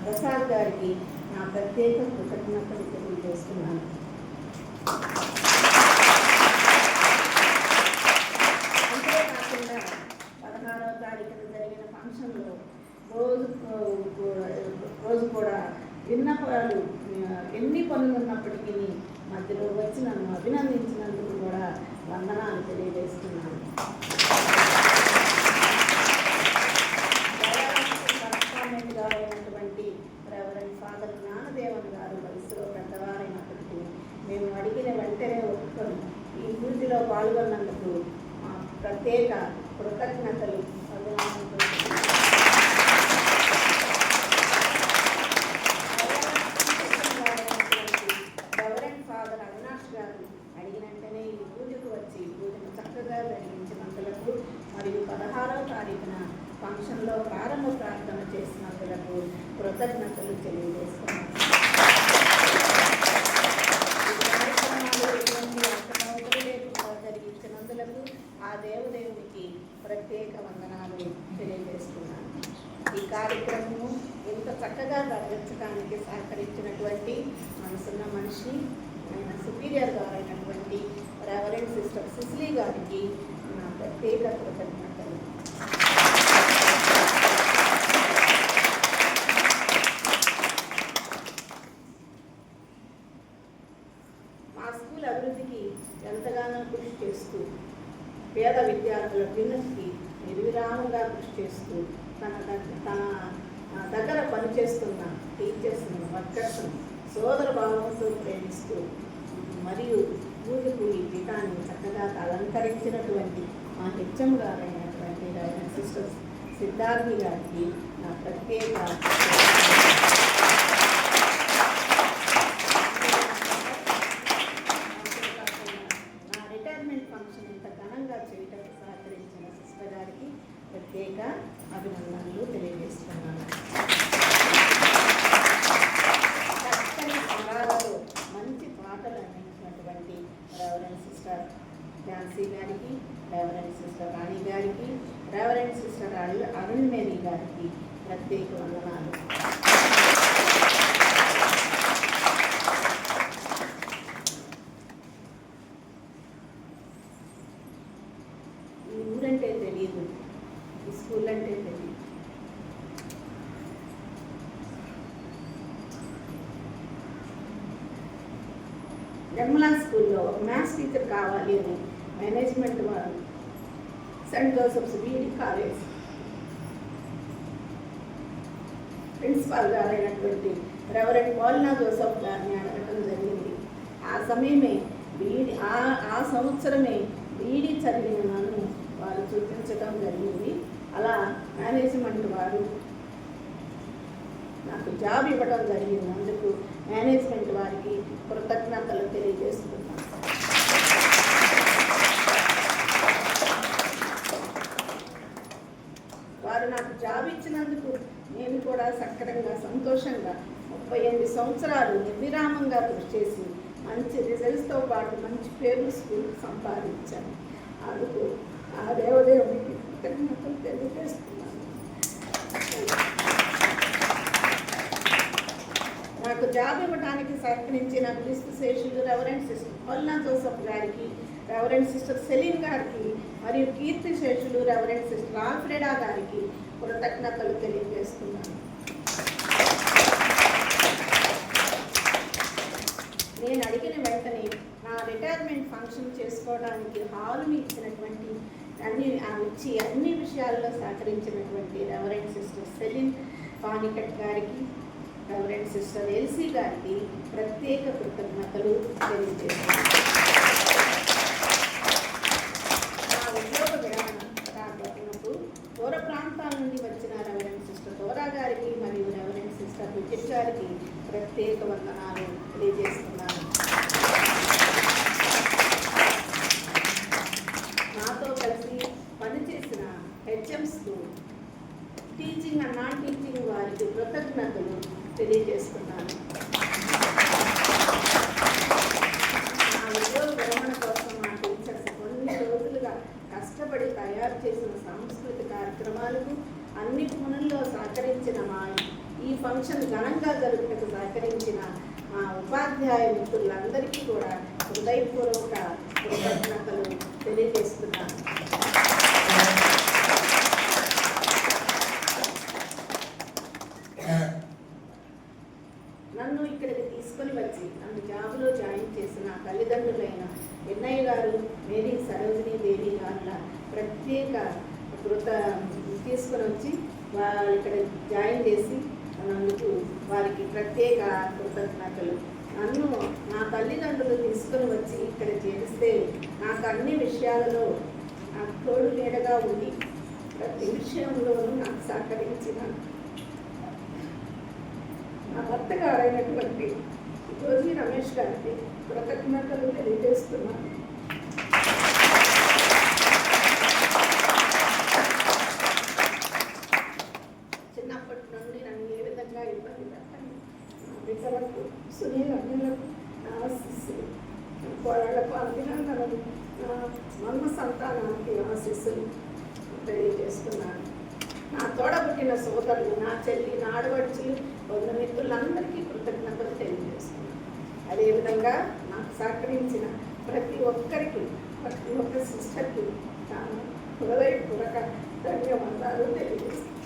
ప్రసాద్ గారికి నా ప్రత్యేక కృతజ్ఞతలు తెలియజేస్తున్నాను. అంతేకాకుండా 16వ తారీఖున జరిగిన ఫంక్షన్లో రోజు కూడా విన్నపాలు ఎన్ని పనులు ఉన్నప్పటికీ మధ్యలో వచ్చి నన్ను అభినందించినందుకు కూడా వందనాలు తెలియజేస్తున్నాను. అయినటువంటి రెవరెండ్ ఫాదర్ జ్ఞానదేవన్ గారు వయసులో పెద్దవారైనప్పటికీ మేము అడిగిన వెంటనే ఒప్పుకొని ఈ పూజలో పాల్గొన్నందుకు మా ప్రత్యేక కృతజ్ఞతలు రెవరెండ్ ఫాదర్ అవినాష్ గారు అడిగిన వెంటనే ఈ పూజకు వచ్చి పూజను చక్కగా జరిగించినందులకు మరియు 16వ తారీఖున ఫంక్షన్లో ప్రారంభ ప్రార్థన చేసినందులకు కృతజ్ఞతలు తెలియజేస్తున్నాను. జరిగించినందులకు ఆ దేవదేవునికి ప్రత్యేక వందనాలు తెలియజేస్తున్నాను. ఈ కార్యక్రమము ఎంత చక్కగా జరిగించడానికి సహకరించినటువంటి మనసున్న మనిషి ఆయన సుపీరియర్ గారైనటువంటి రెవరెండ్ సిస్టర్ సిసిలీ గారికి నా ప్రత్యేక కృతజ్ఞతలు. మా స్కూల్ అభివృద్ధికి ఎంతగానో కృషి చేస్తూ పేద విద్యార్థుల అభ్యున్నతికి నిర్విరామంగా కృషి చేస్తూ తన దగ్గర పనిచేస్తున్న టీచర్స్ను వర్కర్స్ను సోదర భావంతో ప్రేమిస్తూ మరియు పూజకు ఈ పీఠాన్ని చక్కగా అలంకరించినటువంటి మా హెచ్ఎం గారైనటువంటి రెవరెండ్ సిస్టర్ సిద్ధార్థి గారికి నా ప్రత్యేక నా రిటైర్మెంట్ ఫంక్షన్ ఇంత ఘనంగా చేయడానికి సహకరించిన సిస్టర్ గారికి ప్రత్యేక అభినందనలు తెలియజేస్తున్నాను. చక్కని స్వరాలతో మంచి పాటలు అందించినటువంటి రెవరెండ్ సిస్టర్ ఝాన్సీ గారికి, రెవరెండ్ సిస్టర్ రాణి గారికి, రెవరెండ్ సిస్టర్ అరుణ్ మేరీ గారికి ప్రత్యేక వందనాలు. ఈ ఊరంటే తెలియదు, ఈ స్కూల్ అంటే తెలియదు. నిర్మలా స్కూల్లో ఒక మ్యాథ్స్ టీచర్ కావాలి అని మేనేజ్మెంట్ వారు Saint Joseph's B E D college principal గారైనటువంటి రెవరెండ్ పాలినా జోసెఫ్ గారిని అడగటం జరిగింది. ఆ సమయమే బీఈడి ఆ సంవత్సరమే బీఈడి చదివిన నన్ను వారు చూపించడం జరిగింది. అలా మేనేజ్మెంట్ వారు నాకు జాబ్ ఇవ్వడం జరిగింది. అందుకు మేనేజ్మెంట్ వారికి కృతజ్ఞతలు తెలియజేస్తున్నాను. వారు నాకు జాబ్ ఇచ్చినందుకు నేను కూడా సక్రమంగా సంతోషంగా 38 సంవత్సరాలు నిర్విరామంగా కృషి చేసి మంచి రిజల్ట్స్తో పాటు మంచి పేరు స్కూల్కి సంపాదించాను. అందుకు ఆ దేవదేవునికి కృతజ్ఞతలు తెలియజేస్తున్నాను. నాకు జాబ్ ఇవ్వడానికి సహకరించిన క్రీస్తు శేషులు రెవరెండ్ సిస్టర్ పాలినా జోసెఫ్ గారికి, రెవరెండ్ సిస్టర్ సెలీన్ గారికి మరియు కీర్తి శేషులు రెవరెండ్ సిస్టర్ ఆల్ఫ్రెడా గారికి కృతజ్ఞతలు తెలియజేస్తున్నాను. నేను అడిగిన వెంటనే నా రిటైర్మెంట్ ఫంక్షన్ చేసుకోవడానికి హాలుని ఇచ్చినటువంటి అన్ని విషయాల్లో సహకరించినటువంటి రెవరెండ్ సిస్టర్ సెలిన్ పానికట్ గారికి, రెవరెండ్ సిస్టర్ ఎల్సీ గారికి ప్రత్యేక కృతజ్ఞతలు తెలియజేస్తున్నాను. నా ఉద్యోగ విరమణకు దూర ప్రాంతాల నుండి వచ్చిన రెవరెండ్ సిస్టర్ దోరా గారికి మరియు రెవరెండ్ సిస్టర్ విజిట్ గారికి ప్రత్యేక వందనాలు తెలియజేస్తున్నాను. నాతో కలిసి పనిచేసిన హెచ్ఎంస్కు, టీచింగ్ అండ్ నాన్ టీచింగ్ వారికి కృతజ్ఞతలు తెలియజేస్తున్నాను. నా ఉద్యోగ విరమణ కోసం మా టీచర్స్ కొన్ని రోజులుగా కష్టపడి తయారు చేసిన సాంస్కృతిక కార్యక్రమాలకు అన్ని పనుల్లో సహకరించిన మా ఈ ఫంక్షన్ ఘనంగా జరుపుటకు సహకరించిన మా ఉపాధ్యాయ మిత్రులందరికీ కూడా హృదయపూర్వక కృతజ్ఞతలు తెలియజేస్తున్నాను. నన్ను ఇక్కడికి తీసుకొని వచ్చి నన్ను జాబులో జాయిన్ చేసిన తల్లిదండ్రులైన ఎన్నయ్య గారు, మేరీ సరోజినీ దేవి గారుల ప్రత్యేక తీసుకొని వచ్చి వారు ఇక్కడ జాయిన్ చేసి నందుకు వారికి ప్రత్యేక కృతజ్ఞతలు. నన్ను నా తల్లిదండ్రులు తీసుకొని వచ్చి ఇక్కడ చేరిస్తే నాకు అన్ని విషయాలలో నాకు తోడు నీడగా ఉండి ప్రతి విషయంలోనూ నాకు సహకరించిన నా భర్త గారైనటువంటి రోజీ రమేష్ గారికి కృతజ్ఞతలు తెలియజేస్తున్నాను. చిన్నప్పటి నుండి నన్ను ఏ విధంగా ఇబ్బంది పెట్టండి, నా బిడ్డలకు, సునీల్ అన్నలకు నా ఆశీస్సులు, నా కోడళ్లకు అభినందనలు, నా మర్మ సంతానానికి ఆశీస్సులు తెలియజేస్తున్నాను. నా తోడబుట్టిన సోదరులు, నా చెల్లి, నా ఆడవడుచులు, మిత్రులందరికీ కృతజ్ఞతలు తెలియజేస్తున్నాను. అదేవిధంగా నాకు సహకరించిన ప్రతి ఒక్కరికి, ప్రతి ఒక్క సిస్టర్కి తాను హృదయపూర్వక ధన్యవాదాలు తెలియజేస్తున్నాను.